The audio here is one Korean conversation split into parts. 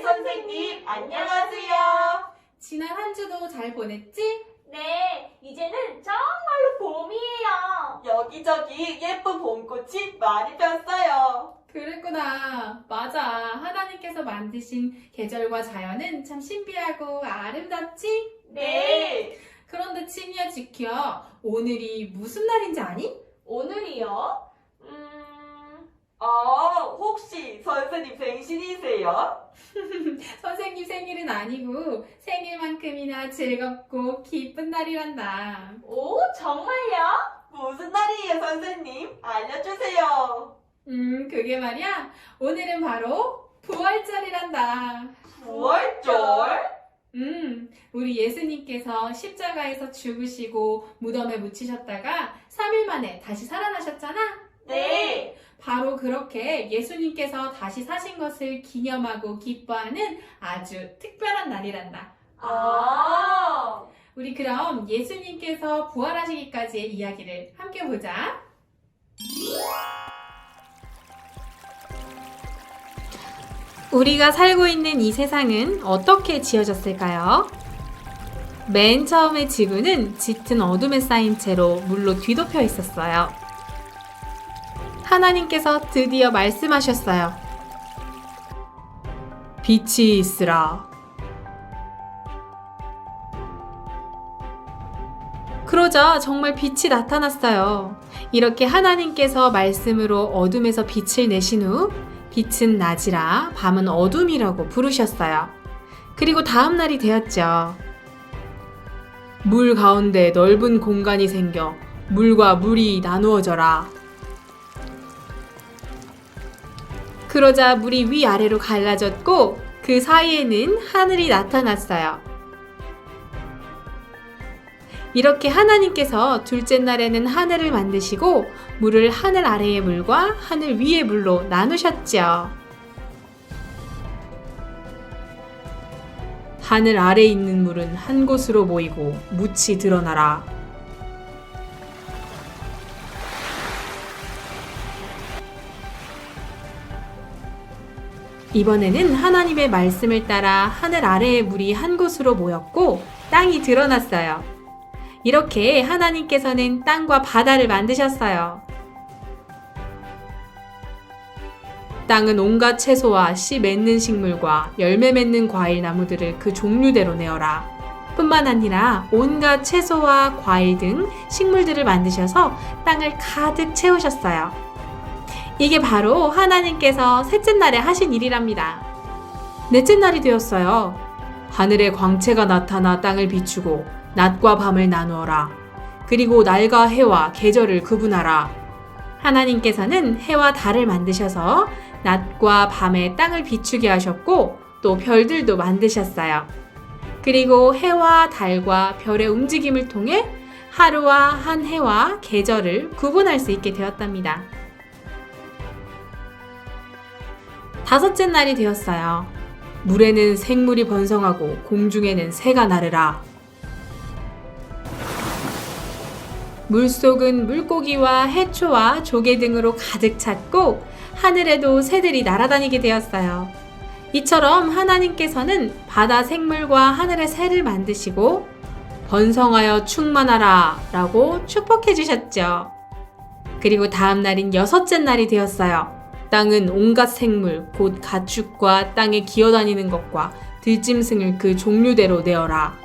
선생님, 안녕하세요. 지난 한 주도 잘 보냈지? 네, 이제는 정말로 봄이에요. 여기저기 예쁜 봄꽃이 많이 폈어요. 그랬구나. 맞아. 하나님께서 만드신 계절과 자연은 참 신비하고 아름답지? 네. 그런데 치미야 지키야, 오늘이 무슨 날인지 아니? 오늘이요? 혹시 선생님 생신이세요? 선생님 생일은 아니고 생일만큼이나 즐겁고 기쁜 날이란다. 오, 정말요? 무슨 날이에요, 선생님? 알려주세요. 그게 말이야. 오늘은 바로 부활절이란다. 부활절? 우리 예수님께서 십자가에서 죽으시고 무덤에 묻히셨다가 3일 만에 다시 살아나셨잖아? 네. 바로 그렇게 예수님께서 다시 사신 것을 기념하고 기뻐하는 아주 특별한 날이란다. 우리 그럼 예수님께서 부활하시기까지의 이야기를 함께 보자. 우리가 살고 있는 이 세상은 어떻게 지어졌을까요? 맨 처음에 지구는 짙은 어둠에 쌓인 채로 물로 뒤덮여 있었어요. 하나님께서 드디어 말씀하셨어요. 빛이 있으라. 그러자 정말 빛이 나타났어요. 이렇게 하나님께서 말씀으로 어둠에서 빛을 내신 후 빛은 낮이라 밤은 어둠이라고 부르셨어요. 그리고 다음 날이 되었죠. 물 가운데 넓은 공간이 생겨 물과 물이 나누어져라. 그러자 물이 위아래로 갈라졌고 그 사이에는 하늘이 나타났어요. 이렇게 하나님께서 둘째 날에는 하늘을 만드시고 물을 하늘 아래의 물과 하늘 위의 물로 나누셨죠. 하늘 아래에 있는 물은 한 곳으로 모이고 묻이 드러나라. 이번에는 하나님의 말씀을 따라 하늘 아래의 물이 한 곳으로 모였고 땅이 드러났어요. 이렇게 하나님께서는 땅과 바다를 만드셨어요. 땅은 온갖 채소와 씨 맺는 식물과 열매 맺는 과일 나무들을 그 종류대로 내어라. 뿐만 아니라 온갖 채소와 과일 등 식물들을 만드셔서 땅을 가득 채우셨어요. 이게 바로 하나님께서 셋째 날에 하신 일이랍니다. 넷째 날이 되었어요. 하늘의 광채가 나타나 땅을 비추고 낮과 밤을 나누어라. 그리고 날과 해와 계절을 구분하라. 하나님께서는 해와 달을 만드셔서 낮과 밤에 땅을 비추게 하셨고 또 별들도 만드셨어요. 그리고 해와 달과 별의 움직임을 통해 하루와 한 해와 계절을 구분할 수 있게 되었답니다. 다섯째 날이 되었어요. 물에는 생물이 번성하고 공중에는 새가 나르라. 물속은 물고기와 해초와 조개 등으로 가득 찼고 하늘에도 새들이 날아다니게 되었어요. 이처럼 하나님께서는 바다 생물과 하늘의 새를 만드시고 번성하여 충만하라 라고 축복해 주셨죠. 그리고 다음 날인 여섯째 날이 되었어요. 땅은 온갖 생물, 곧 가축과 땅에 기어다니는 것과 들짐승을 그 종류대로 내어라.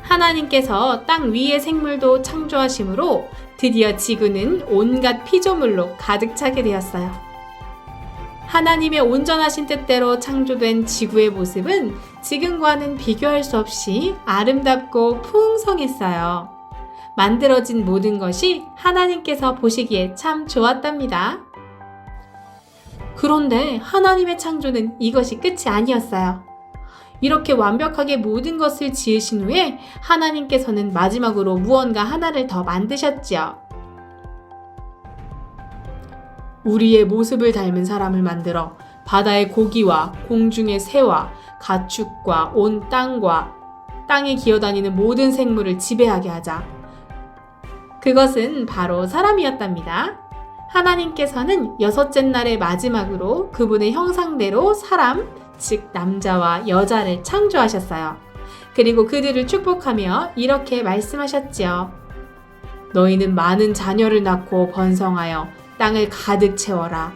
하나님께서 땅 위의 생물도 창조하심으로 드디어 지구는 온갖 피조물로 가득 차게 되었어요. 하나님의 온전하신 뜻대로 창조된 지구의 모습은 지금과는 비교할 수 없이 아름답고 풍성했어요. 만들어진 모든 것이 하나님께서 보시기에 참 좋았답니다. 그런데 하나님의 창조는 이것이 끝이 아니었어요. 이렇게 완벽하게 모든 것을 지으신 후에 하나님께서는 마지막으로 무언가 하나를 더 만드셨지요. 우리의 모습을 닮은 사람을 만들어 바다의 고기와 공중의 새와 가축과 온 땅과 땅에 기어다니는 모든 생물을 지배하게 하자. 그것은 바로 사람이었답니다. 하나님께서는 여섯째 날의 마지막으로 그분의 형상대로 사람, 즉 남자와 여자를 창조하셨어요. 그리고 그들을 축복하며 이렇게 말씀하셨지요. 너희는 많은 자녀를 낳고 번성하여 땅을 가득 채워라.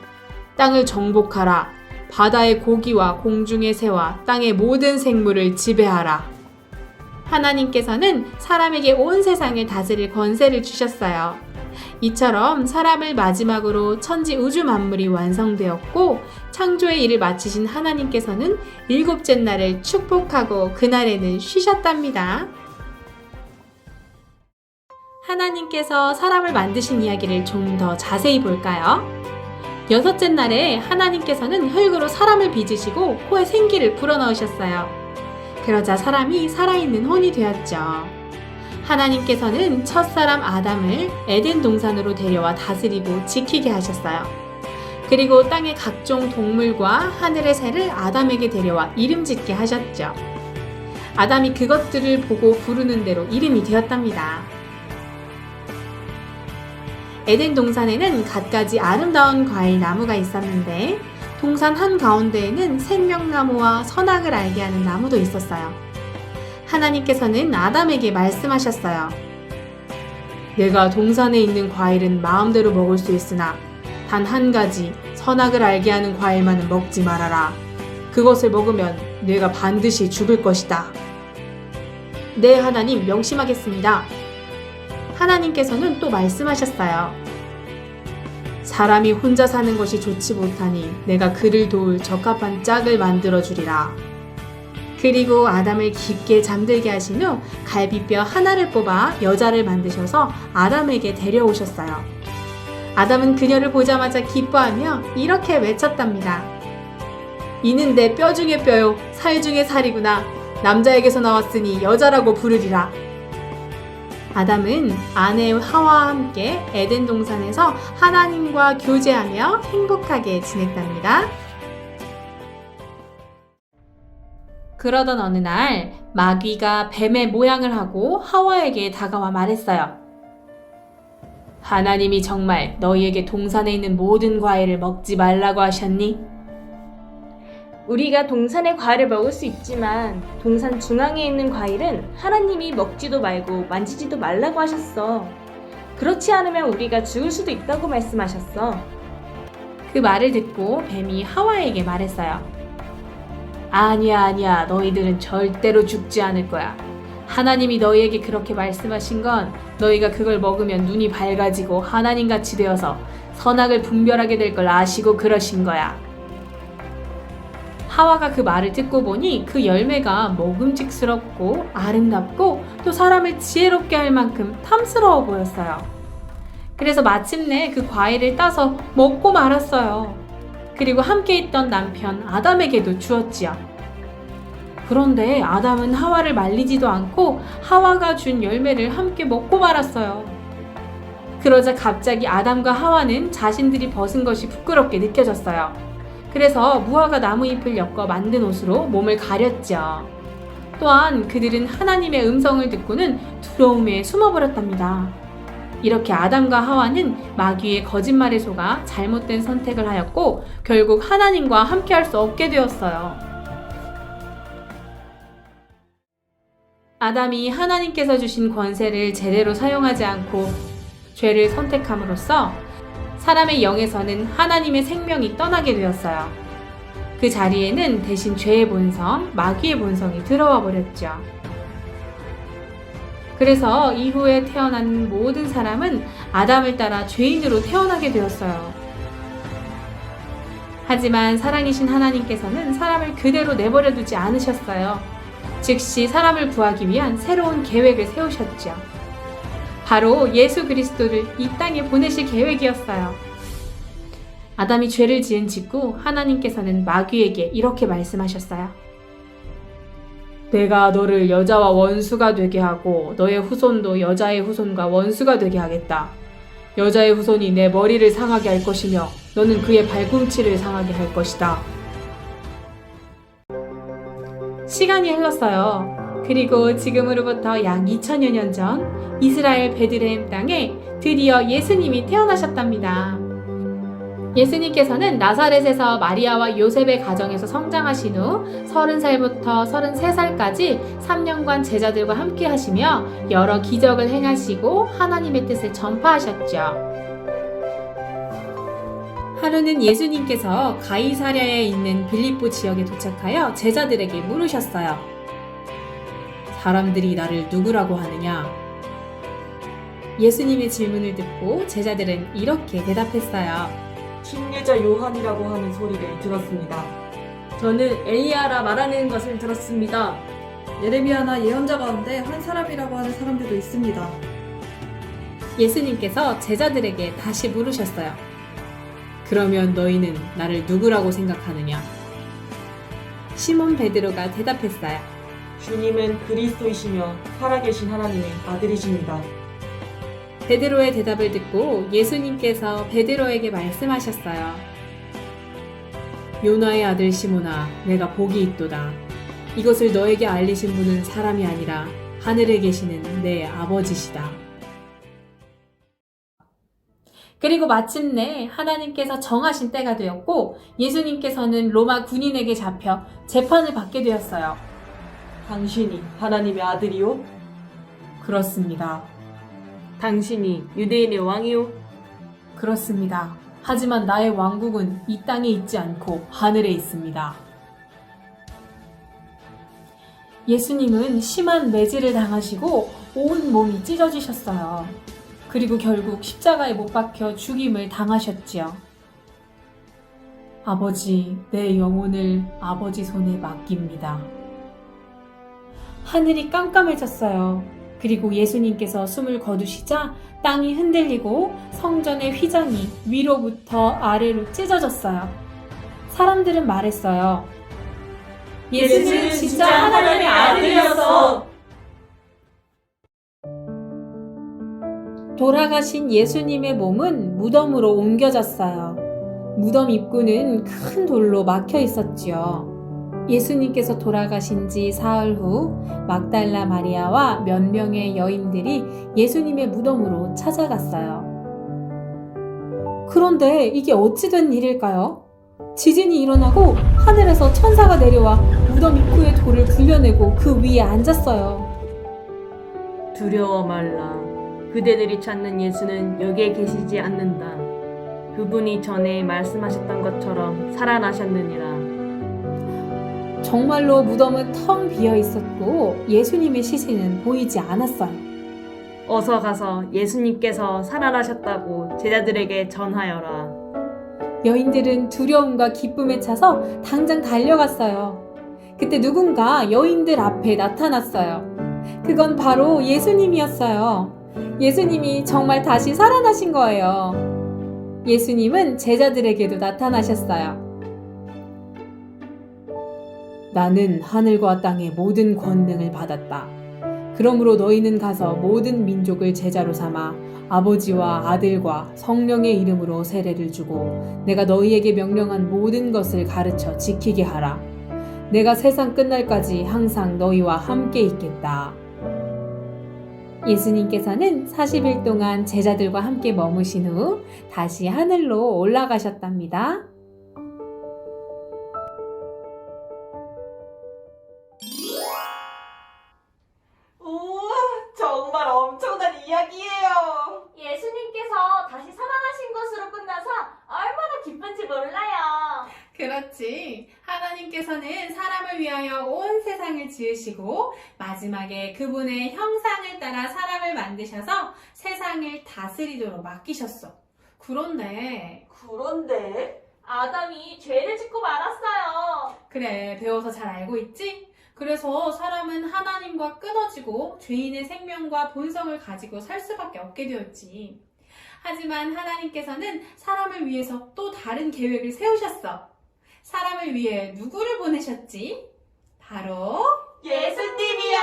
땅을 정복하라. 바다의 고기와 공중의 새와 땅의 모든 생물을 지배하라. 하나님께서는 사람에게 온 세상을 다스릴 권세를 주셨어요. 이처럼 사람을 마지막으로 천지 우주 만물이 완성되었고 창조의 일을 마치신 하나님께서는 일곱째 날을 축복하고 그날에는 쉬셨답니다. 하나님께서 사람을 만드신 이야기를 좀 더 자세히 볼까요? 여섯째 날에 하나님께서는 흙으로 사람을 빚으시고 코에 생기를 불어넣으셨어요. 그러자 사람이 살아있는 혼이 되었죠. 하나님께서는 첫사람 아담을 에덴 동산으로 데려와 다스리고 지키게 하셨어요. 그리고 땅의 각종 동물과 하늘의 새를 아담에게 데려와 이름 짓게 하셨죠. 아담이 그것들을 보고 부르는 대로 이름이 되었답니다. 에덴 동산에는 갖가지 아름다운 과일 나무가 있었는데 동산 한가운데에는 생명나무와 선악을 알게 하는 나무도 있었어요. 하나님께서는 아담에게 말씀하셨어요. 내가 동산에 있는 과일은 마음대로 먹을 수 있으나 단 한 가지 선악을 알게 하는 과일만은 먹지 말아라. 그것을 먹으면 내가 반드시 죽을 것이다. 네, 하나님, 명심하겠습니다. 하나님께서는 또 말씀하셨어요. 사람이 혼자 사는 것이 좋지 못하니 내가 그를 도울 적합한 짝을 만들어 주리라. 그리고 아담을 깊게 잠들게 하신 후 갈비뼈 하나를 뽑아 여자를 만드셔서 아담에게 데려오셨어요. 아담은 그녀를 보자마자 기뻐하며 이렇게 외쳤답니다. 이는 내 뼈 중의 뼈요 살 중의 살이구나. 남자에게서 나왔으니 여자라고 부르리라. 아담은 아내 하와와 함께 에덴 동산에서 하나님과 교제하며 행복하게 지냈답니다. 그러던 어느 날 마귀가 뱀의 모양을 하고 하와에게 다가와 말했어요. 하나님이 정말 너희에게 동산에 있는 모든 과일을 먹지 말라고 하셨니? 우리가 동산의 과일을 먹을 수 있지만 동산 중앙에 있는 과일은 하나님이 먹지도 말고 만지지도 말라고 하셨어. 그렇지 않으면 우리가 죽을 수도 있다고 말씀하셨어. 그 말을 듣고 뱀이 하와에게 말했어요. 아니야, 너희들은 절대로 죽지 않을 거야. 하나님이 너희에게 그렇게 말씀하신 건 너희가 그걸 먹으면 눈이 밝아지고 하나님같이 되어서 선악을 분별하게 될 걸 아시고 그러신 거야. 하와가 그 말을 듣고 보니 그 열매가 먹음직스럽고 아름답고 또 사람을 지혜롭게 할 만큼 탐스러워 보였어요. 그래서 마침내 그 과일을 따서 먹고 말았어요. 그리고 함께 있던 남편 아담에게도 주었지요. 그런데 아담은 하와를 말리지도 않고 하와가 준 열매를 함께 먹고 말았어요. 그러자 갑자기 아담과 하와는 자신들이 벗은 것이 부끄럽게 느껴졌어요. 그래서 무화과 나무 잎을 엮어 만든 옷으로 몸을 가렸죠. 또한 그들은 하나님의 음성을 듣고는 두려움에 숨어버렸답니다. 이렇게 아담과 하와는 마귀의 거짓말에 속아 잘못된 선택을 하였고 결국 하나님과 함께할 수 없게 되었어요. 아담이 하나님께서 주신 권세를 제대로 사용하지 않고 죄를 선택함으로써 사람의 영에서는 하나님의 생명이 떠나게 되었어요. 그 자리에는 대신 죄의 본성, 마귀의 본성이 들어와 버렸죠. 그래서 이후에 태어난 모든 사람은 아담을 따라 죄인으로 태어나게 되었어요. 하지만 사랑이신 하나님께서는 사람을 그대로 내버려 두지 않으셨어요. 즉시 사람을 구하기 위한 새로운 계획을 세우셨죠. 바로 예수 그리스도를 이 땅에 보내실 계획이었어요. 아담이 죄를 지은 직후 하나님께서는 마귀에게 이렇게 말씀하셨어요. 내가 너를 여자와 원수가 되게 하고 너의 후손도 여자의 후손과 원수가 되게 하겠다. 여자의 후손이 내 머리를 상하게 할 것이며 너는 그의 발꿈치를 상하게 할 것이다. 시간이 흘렀어요. 그리고 지금으로부터 약 2000여 년 전 이스라엘 베들레헴 땅에 드디어 예수님이 태어나셨답니다. 예수님께서는 나사렛에서 마리아와 요셉의 가정에서 성장하신 후 30살부터 33살까지 3년간 제자들과 함께 하시며 여러 기적을 행하시고 하나님의 뜻을 전파하셨죠. 하루는 예수님께서 가이사랴에 있는 빌립보 지역에 도착하여 제자들에게 물으셨어요. 사람들이 나를 누구라고 하느냐? 예수님의 질문을 듣고 제자들은 이렇게 대답했어요. 침례자 요한이라고 하는 소리를 들었습니다. 저는 엘리야라 말하는 것을 들었습니다. 예레미야나 예언자 가운데 한 사람이라고 하는 사람들도 있습니다. 예수님께서 제자들에게 다시 물으셨어요. 그러면 너희는 나를 누구라고 생각하느냐? 시몬 베드로가 대답했어요. 주님은 그리스도이시며 살아계신 하나님의 아들이십니다. 베드로의 대답을 듣고 예수님께서 베드로에게 말씀하셨어요. 요나의 아들 시몬아, 내가 복이 있도다. 이것을 너에게 알리신 분은 사람이 아니라 하늘에 계시는 내 아버지시다. 그리고 마침내 하나님께서 정하신 때가 되었고 예수님께서는 로마 군인에게 잡혀 재판을 받게 되었어요. 당신이 하나님의 아들이요? 그렇습니다. 당신이 유대인의 왕이요? 그렇습니다. 하지만 나의 왕국은 이 땅에 있지 않고 하늘에 있습니다. 예수님은 심한 매질을 당하시고 온 몸이 찢어지셨어요. 그리고 결국 십자가에 못 박혀 죽임을 당하셨지요. 아버지, 내 영혼을 아버지 손에 맡깁니다. 하늘이 깜깜해졌어요. 그리고 예수님께서 숨을 거두시자 땅이 흔들리고 성전의 휘장이 위로부터 아래로 찢어졌어요. 사람들은 말했어요. 예수는 진짜 하나님의 아들이었어. 돌아가신 예수님의 몸은 무덤으로 옮겨졌어요. 무덤 입구는 큰 돌로 막혀 있었지요. 예수님께서 돌아가신 지 사흘 후 막달라 마리아와 몇 명의 여인들이 예수님의 무덤으로 찾아갔어요. 그런데 이게 어찌 된 일일까요? 지진이 일어나고 하늘에서 천사가 내려와 무덤 입구의 돌을 굴려내고 그 위에 앉았어요. 두려워 말라. 그대들이 찾는 예수는 여기에 계시지 않는다. 그분이 전에 말씀하셨던 것처럼 살아나셨느니라. 정말로 무덤은 텅 비어 있었고 예수님의 시신은 보이지 않았어요. 어서 가서 예수님께서 살아나셨다고 제자들에게 전하여라. 여인들은 두려움과 기쁨에 차서 당장 달려갔어요. 그때 누군가 여인들 앞에 나타났어요. 그건 바로 예수님이었어요. 예수님이 정말 다시 살아나신 거예요. 예수님은 제자들에게도 나타나셨어요. 나는 하늘과 땅의 모든 권능을 받았다. 그러므로 너희는 가서 모든 민족을 제자로 삼아 아버지와 아들과 성령의 이름으로 세례를 주고 내가 너희에게 명령한 모든 것을 가르쳐 지키게 하라. 내가 세상 끝날까지 항상 너희와 함께 있겠다. 예수님께서는 40일 동안 제자들과 함께 머무신 후 다시 하늘로 올라가셨답니다. 우와, 정말 엄청난 이야기예요. 예수님께서 다시 살아나신 것으로 끝나서 얼마나 기쁜지 몰라요. 그렇지. 하나님께서는 사람을 위하여 온 세상을 지으시고 마지막에 그분의 형상을 따라 사람을 만드셔서 세상을 다스리도록 맡기셨어. 그런데 아담이 죄를 짓고 말았어요. 그래, 배워서 잘 알고 있지? 그래서 사람은 하나님과 끊어지고 죄인의 생명과 본성을 가지고 살 수밖에 없게 되었지. 하지만 하나님께서는 사람을 위해서 또 다른 계획을 세우셨어. 사람을 위해 누구를 보내셨지? 바로 예수님이요.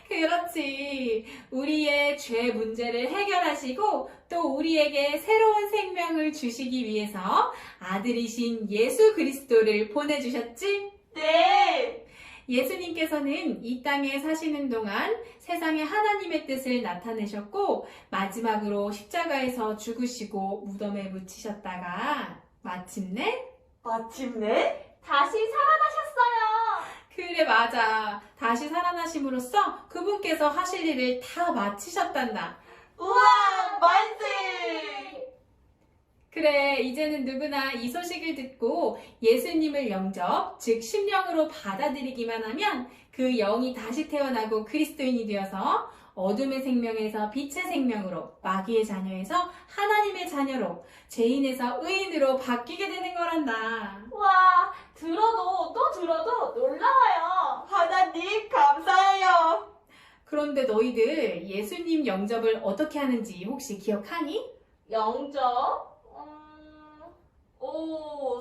그렇지. 우리의 죄 문제를 해결하시고 또 우리에게 새로운 생명을 주시기 위해서 아들이신 예수 그리스도를 보내주셨지? 네. 예수님께서는 이 땅에 사시는 동안 세상에 하나님의 뜻을 나타내셨고 마지막으로 십자가에서 죽으시고 무덤에 묻히셨다가 마침내? 다시 살아나셨어요. 그래, 맞아. 다시 살아나심으로써 그분께서 하실 일을 다 마치셨단다. 우와, 만세! 그래, 이제는 누구나 이 소식을 듣고 예수님을 영접, 즉 심령으로 받아들이기만 하면 그 영이 다시 태어나고 그리스도인이 되어서 어둠의 생명에서 빛의 생명으로, 마귀의 자녀에서 하나님의 자녀로, 죄인에서 의인으로 바뀌게 되는 거란다. 와, 들어도 또 들어도 놀라워요. 하나님, 감사해요. 그런데 너희들 예수님 영접을 어떻게 하는지 혹시 기억하니? 영접?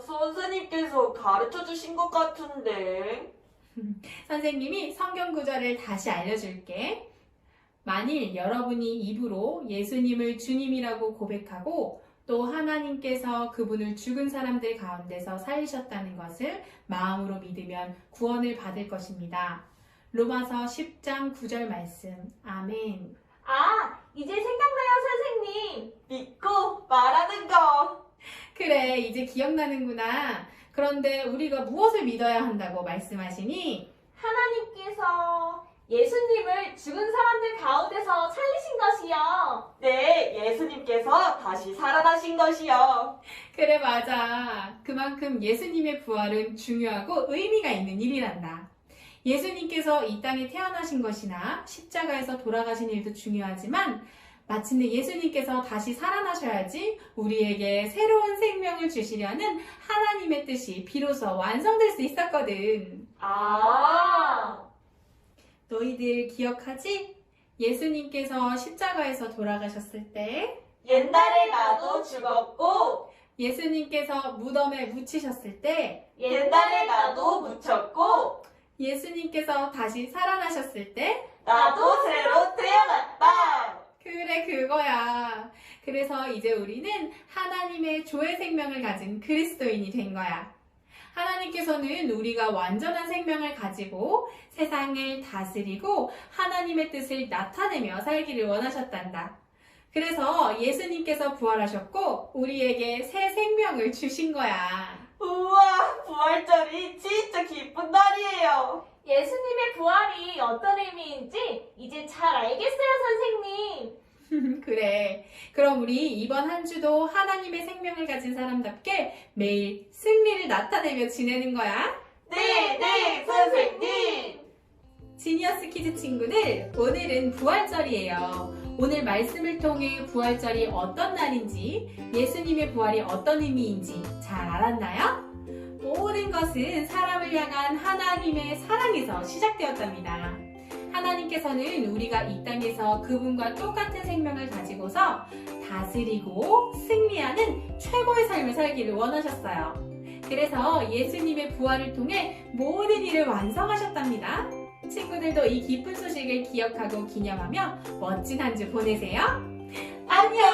선생님께서 가르쳐 주신 것 같은데. 선생님이 성경 구절을 다시 알려줄게. 만일 여러분이 입으로 예수님을 주님이라고 고백하고 또 하나님께서 그분을 죽은 사람들 가운데서 살리셨다는 것을 마음으로 믿으면 구원을 받을 것입니다. 로마서 10장 9절 말씀. 아멘. 이제 생각나요, 선생님. 믿고 말하는 거. 그래, 이제 기억나는구나. 그런데 우리가 무엇을 믿어야 한다고 말씀하시니? 하나님께서 예수님을 죽은 사람들 가운데서 살리신 것이요. 네, 예수님께서 다시 살아나신 것이요. 그래, 맞아. 그만큼 예수님의 부활은 중요하고 의미가 있는 일이란다. 예수님께서 이 땅에 태어나신 것이나 십자가에서 돌아가신 일도 중요하지만 마침내 예수님께서 다시 살아나셔야지 우리에게 새로운 생명을 주시려는 하나님의 뜻이 비로소 완성될 수 있었거든. 너희들 기억하지? 예수님께서 십자가에서 돌아가셨을 때, 옛날에 나도 죽었고, 예수님께서 무덤에 묻히셨을 때, 옛날에 나도 묻혔고, 예수님께서 다시 살아나셨을 때, 나도 새로 태어났다. 그래, 그거야. 그래서 이제 우리는 하나님의 조의 생명을 가진 그리스도인이 된 거야. 하나님께서는 우리가 완전한 생명을 가지고 세상을 다스리고 하나님의 뜻을 나타내며 살기를 원하셨단다. 그래서 예수님께서 부활하셨고 우리에게 새 생명을 주신 거야. 우와, 부활절이 진짜 기쁜 날이에요. 예수님의 부활이 어떤 의미인지 이제 잘 알겠어요, 선생님. 그래. 그럼 우리 이번 한 주도 하나님의 생명을 가진 사람답게 매일 승리를 나타내며 지내는 거야. 네, 선생님. 지니어스 키즈 친구들, 오늘은 부활절이에요. 오늘 말씀을 통해 부활절이 어떤 날인지, 예수님의 부활이 어떤 의미인지 잘 알았나요? 모든 것은 사람을 향한 하나님의 사랑에서 시작되었답니다. 하나님께서는 우리가 이 땅에서 그분과 똑같은 생명을 가지고서 다스리고 승리하는 최고의 삶을 살기를 원하셨어요. 그래서 예수님의 부활을 통해 모든 일을 완성하셨답니다. 친구들도 이 기쁜 소식을 기억하고 기념하며 멋진 한 주 보내세요. 안녕.